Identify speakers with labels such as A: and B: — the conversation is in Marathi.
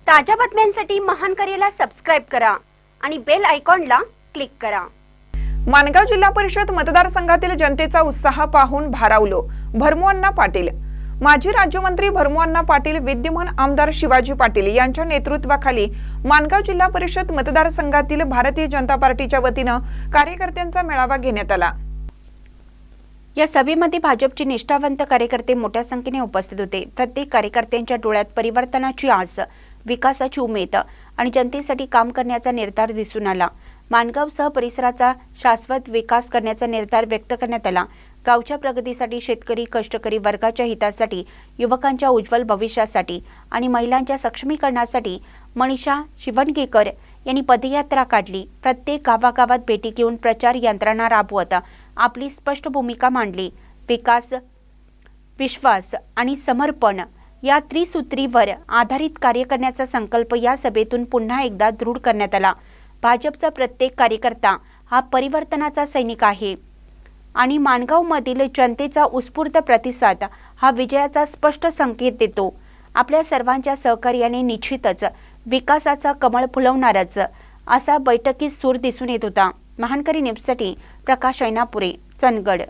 A: ताज्या बातम्यांसाठी महानकरेला सबस्क्राइब करा आणि बेल आयकॉनला क्लिक करा।
B: माणगाव जिल्हा परिषद मतदारसंघातील जनतेचा उत्साह पाहून भारावलो भरमू पाटील। माजी राज्यमंत्री भरमू पाटील विद्यमान आमदार शिवाजी पाटील यांच्या नेतृत्वाखाली माणगाव जिल्हा परिषद मतदारसंघातील भारतीय जनता पार्टीच्या वतीने कार्यकर्त्यांचा मेळावा घेण्यात आला।
A: या सभेमध्ये भाजपचे निष्ठावंत कार्यकर्ते मोठ्या संख्येने उपस्थित होते। प्रत्येक कार्यकर्त्यांच्या डोळ्यात परिवर्तनाची आस, विकासाची उमेद आणि जनतेसाठी काम करण्याचा निर्धार दिसून आला। माणगावसह परिसराचा शाश्वत विकास करण्याचा निर्धार व्यक्त करण्यात आला। गावच्या प्रगतीसाठी, शेतकरी, कष्टकरी वर्गाच्या हितासाठी, युवकांच्या उज्ज्वल भविष्यासाठी आणि महिलांच्या सक्षमीकरणासाठी मनीषा शिवणगेकर यांनी पदयात्रा काढली। प्रत्येक गावागावात भेटी घेऊन प्रचार यंत्रणा राबवत आपली स्पष्ट भूमिका मांडली। विकास, विश्वास आणि समर्पण या त्रिसूत्रीवर आधारित कार्य करण्याचा संकल्प या सभेतून पुन्हा एकदा दृढ करण्यात आला। भाजपचा प्रत्येक कार्यकर्ता हा परिवर्तनाचा सैनिक आहे आणि माणगावमधील जनतेचा उत्स्फूर्त प्रतिसाद हा विजयाचा स्पष्ट संकेत देतो। आपल्या सर्वांच्या सहकार्याने निश्चितच विकासाचा कमळ फुलवणारच असा बैठकीत सूर दिसून येत होता। महानकरी न्यूजसाठी प्रकाश ऐनापुरे, चंदगड।